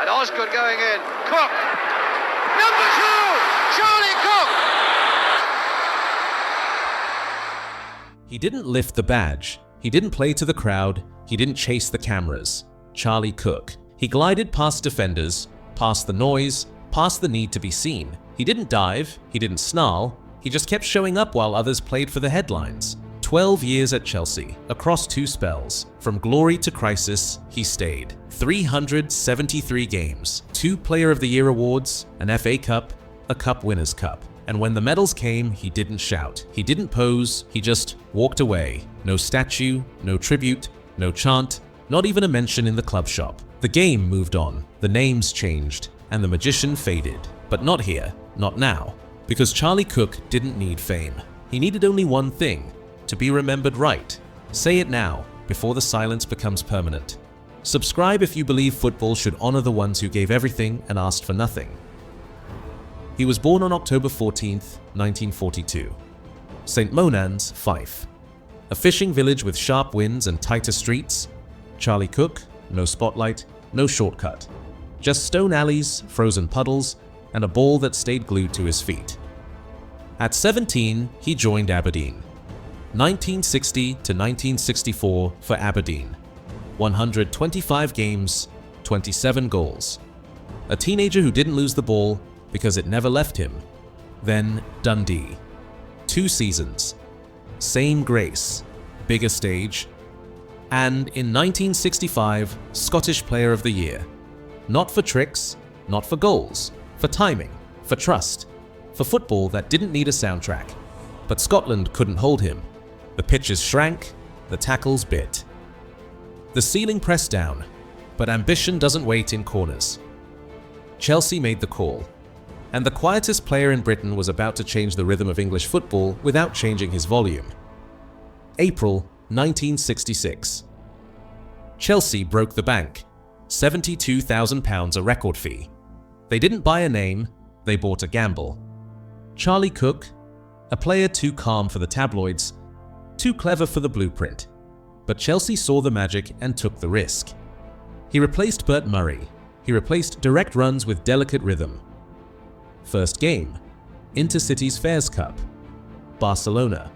And Osgood going in. Cooke. Number 2, Charlie Cooke. He didn't lift the badge. He didn't play to the crowd. He didn't chase the cameras. Charlie Cooke. He glided past defenders, past the noise, past the need to be seen. He didn't dive. He didn't snarl. He just kept showing up while others played for the headlines. 12 years at Chelsea, across 2 spells. From glory to crisis, he stayed. 373 games, 2 Player of the Year awards, an FA Cup, a Cup Winners' Cup. And when the medals came, he didn't shout. He didn't pose, he just walked away. No statue, no tribute, no chant, not even a mention in the club shop. The game moved on, the names changed, and the magician faded. But not here, not now. Because Charlie Cooke didn't need fame. He needed only one thing: to be remembered right. Say it now, before the silence becomes permanent. Subscribe if you believe football should honor the ones who gave everything and asked for nothing. He was born on October 14th, 1942. St. Monans, Fife. A fishing village with sharp winds and tighter streets. Charlie Cooke, no spotlight, no shortcut. Just stone alleys, frozen puddles, and a ball that stayed glued to his feet. At 17, he joined Aberdeen. 1960 to 1964 for Aberdeen. 125 games, 27 goals. A teenager who didn't lose the ball because it never left him. Then Dundee. 2 seasons. Same grace, bigger stage. And in 1965, Scottish Player of the Year. Not for tricks, not for goals, for timing, for trust, for football that didn't need a soundtrack. But Scotland couldn't hold him. The pitches shrank, the tackles bit. The ceiling pressed down, but ambition doesn't wait in corners. Chelsea made the call, and the quietest player in Britain was about to change the rhythm of English football without changing his volume. April 1966. Chelsea broke the bank. £72,000 a record fee. They didn't buy a name, they bought a gamble. Charlie Cooke, a player too calm for the tabloids, too clever for the blueprint. But Chelsea saw the magic and took the risk. He replaced Bert Murray. He replaced direct runs with delicate rhythm. First game, Intercity's Fairs Cup, Barcelona.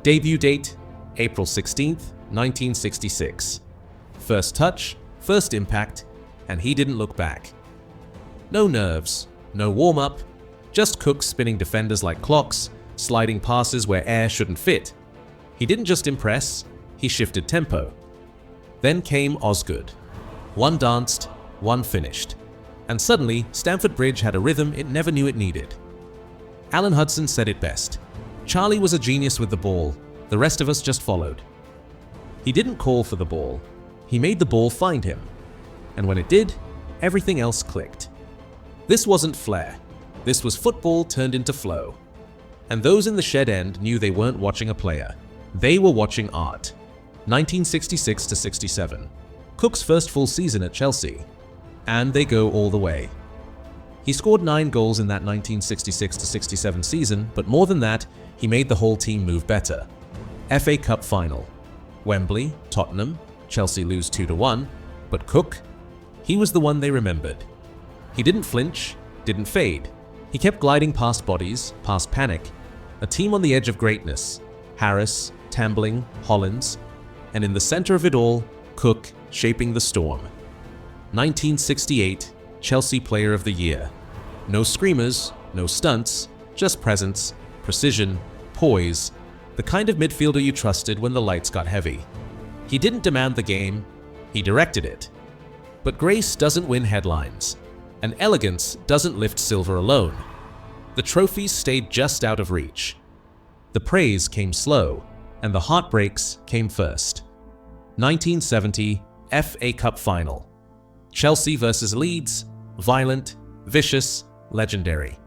Debut date, April 16th, 1966. First touch, first impact, and he didn't look back. No nerves, no warm-up, just Cooke spinning defenders like clocks, sliding passes where air shouldn't fit. He didn't just impress, he shifted tempo. Then came Osgood. One danced, one finished. And suddenly, Stamford Bridge had a rhythm it never knew it needed. Alan Hudson said it best. Charlie was a genius with the ball, the rest of us just followed. He didn't call for the ball, he made the ball find him. And when it did, everything else clicked. This wasn't flair, this was football turned into flow. And those in the shed end knew they weren't watching a player, they were watching art. 1966 to 67. Cooke's first full season at Chelsea. And they go all the way. He scored 9 goals in that 1966 to 67 season, but more than that, he made the whole team move better. FA Cup final. Wembley, Tottenham, Chelsea lose 2-1, but Cooke, he was the one they remembered. He didn't flinch, didn't fade. He kept gliding past bodies, past panic. A team on the edge of greatness. Harris, Tambling, Hollands, and in the center of it all, Cooke shaping the storm. 1968, Chelsea Player of the Year. No screamers, no stunts, just presence, precision, poise, the kind of midfielder you trusted when the lights got heavy. He didn't demand the game, he directed it. But grace doesn't win headlines, and elegance doesn't lift silver alone. The trophies stayed just out of reach. The praise came slow, and the heartbreaks came first. 1970, FA Cup final. Chelsea versus Leeds, violent, vicious, legendary.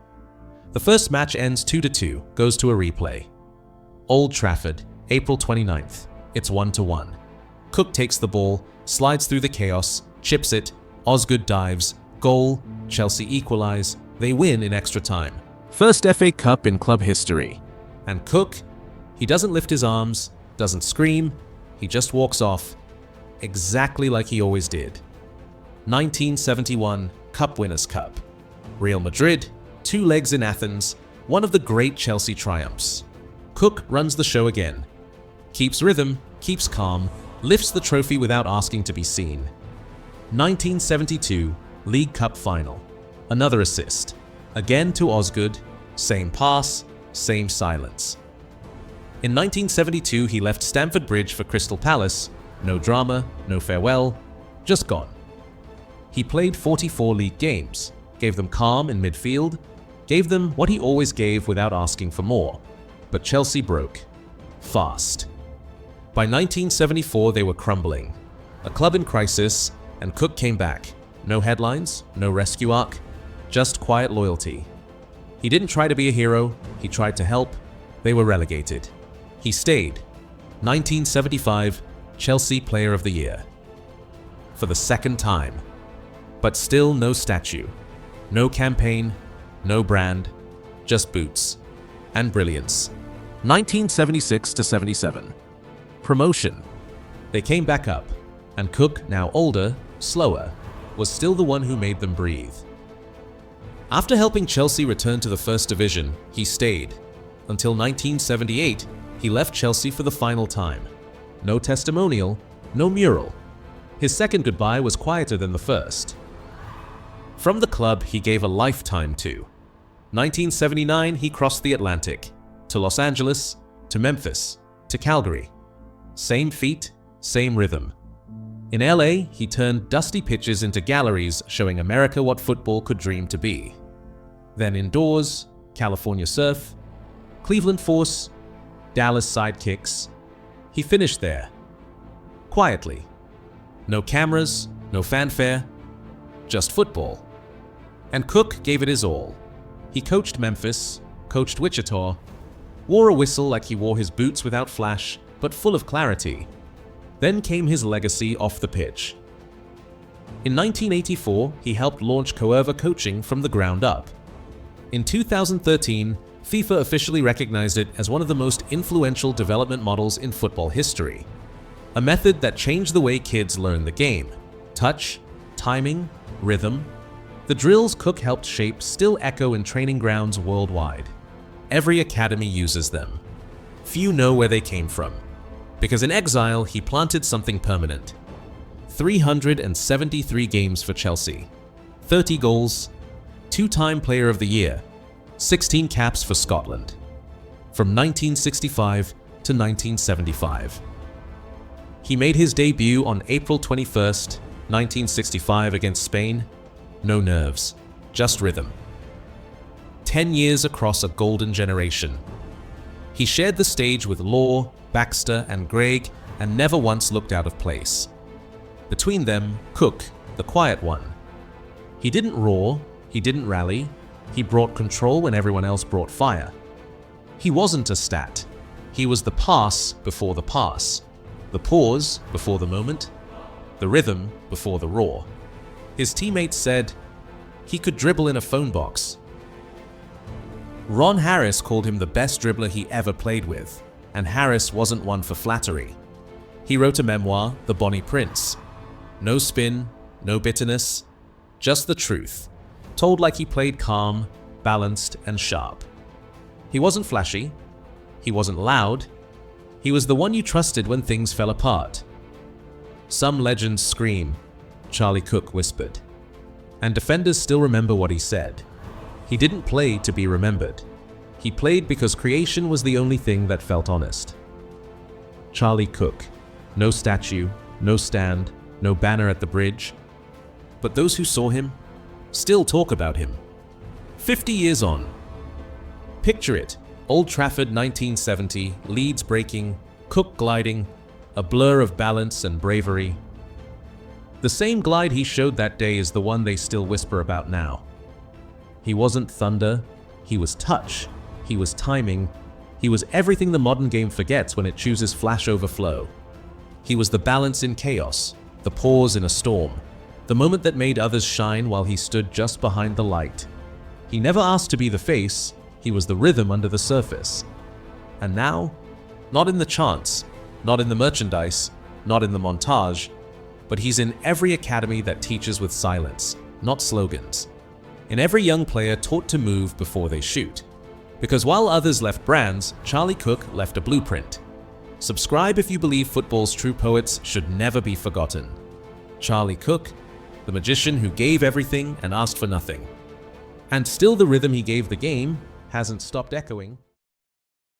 The first match ends 2-2, goes to a replay. Old Trafford, April 29th, it's 1-1. Cooke takes the ball, slides through the chaos, chips it, Osgood dives, goal, Chelsea equalize, they win in extra time. First FA Cup in club history. And Cooke, he doesn't lift his arms, doesn't scream, he just walks off, exactly like he always did. 1971 Cup Winners' Cup. Real Madrid, 2 legs in Athens, one of the great Chelsea triumphs. Cooke runs the show again. Keeps rhythm, keeps calm, lifts the trophy without asking to be seen. 1972 League Cup Final. Another assist. Again to Osgood, same pass, same silence. In 1972 he left Stamford Bridge for Crystal Palace. No drama, no farewell, just gone. He played 44 league games, gave them calm in midfield, gave them what he always gave without asking for more. But Chelsea broke. Fast. By 1974 they were crumbling. A club in crisis, and Cooke came back. No headlines, no rescue arc, just quiet loyalty. He didn't try to be a hero, he tried to help. They were relegated. He stayed. 1975 Chelsea Player of the Year. For the second time. But still no statue. No campaign, no brand, just boots. And brilliance. 1976 to 77. Promotion. They came back up, and Cooke, now older, slower, was still the one who made them breathe. After helping Chelsea return to the First Division, he stayed. Until 1978, he left Chelsea for the final time. No testimonial, no mural. His second goodbye was quieter than the first. From the club he gave a lifetime to. 1979 he crossed the Atlantic, to Los Angeles, to Memphis, to Calgary. Same feet, same rhythm. In LA, he turned dusty pitches into galleries showing America what football could dream to be. Then indoors, California Surf, Cleveland Force, Dallas Sidekicks. He finished there. Quietly. No cameras, no fanfare, just football. And Cooke gave it his all. He coached Memphis, coached Wichita, wore a whistle like he wore his boots without flash, but full of clarity. Then came his legacy off the pitch. In 1984, he helped launch Coerver coaching from the ground up. In 2013, FIFA officially recognized it as one of the most influential development models in football history. A method that changed the way kids learn the game. Touch, timing, rhythm. The drills Cooke helped shape still echo in training grounds worldwide. Every academy uses them. Few know where they came from. Because in exile, he planted something permanent. 373 games for Chelsea, 30 goals, 2-time Player of the Year, 16 caps for Scotland. From 1965 to 1975. He made his debut on April 21st, 1965 against Spain. No nerves, just rhythm. 10 years across a golden generation. He shared the stage with Law, Baxter, and Gregg, and never once looked out of place. Between them, Cooke, the quiet one. He didn't roar, he didn't rally, he brought control when everyone else brought fire. He wasn't a stat. He was the pass before the pass, the pause before the moment, the rhythm before the roar. His teammates said he could dribble in a phone box. Ron Harris called him the best dribbler he ever played with, and Harris wasn't one for flattery. He wrote a memoir, The Bonnie Prince. No spin, no bitterness, just the truth, told like he played calm, balanced, and sharp. He wasn't flashy, he wasn't loud, he was the one you trusted when things fell apart. Some legends scream, Charlie Cooke whispered. And defenders still remember what he said. He didn't play to be remembered. He played because creation was the only thing that felt honest. Charlie Cooke. No statue, no stand, no banner at the bridge. But those who saw him still talk about him. 50 years on. Picture it. Old Trafford 1970, Leeds breaking, Cooke gliding, a blur of balance and bravery. The same glide he showed that day is the one they still whisper about now. He wasn't thunder, he was touch, he was timing, he was everything the modern game forgets when it chooses flash over flow. He was the balance in chaos, the pause in a storm, the moment that made others shine while he stood just behind the light. He never asked to be the face, he was the rhythm under the surface. And now, not in the chants, not in the merchandise, not in the montage, but he's in every academy that teaches with silence, not slogans. In every young player taught to move before they shoot. Because while others left brands, Charlie Cooke left a blueprint. Subscribe if you believe football's true poets should never be forgotten. Charlie Cooke, the magician who gave everything and asked for nothing. And still the rhythm he gave the game hasn't stopped echoing.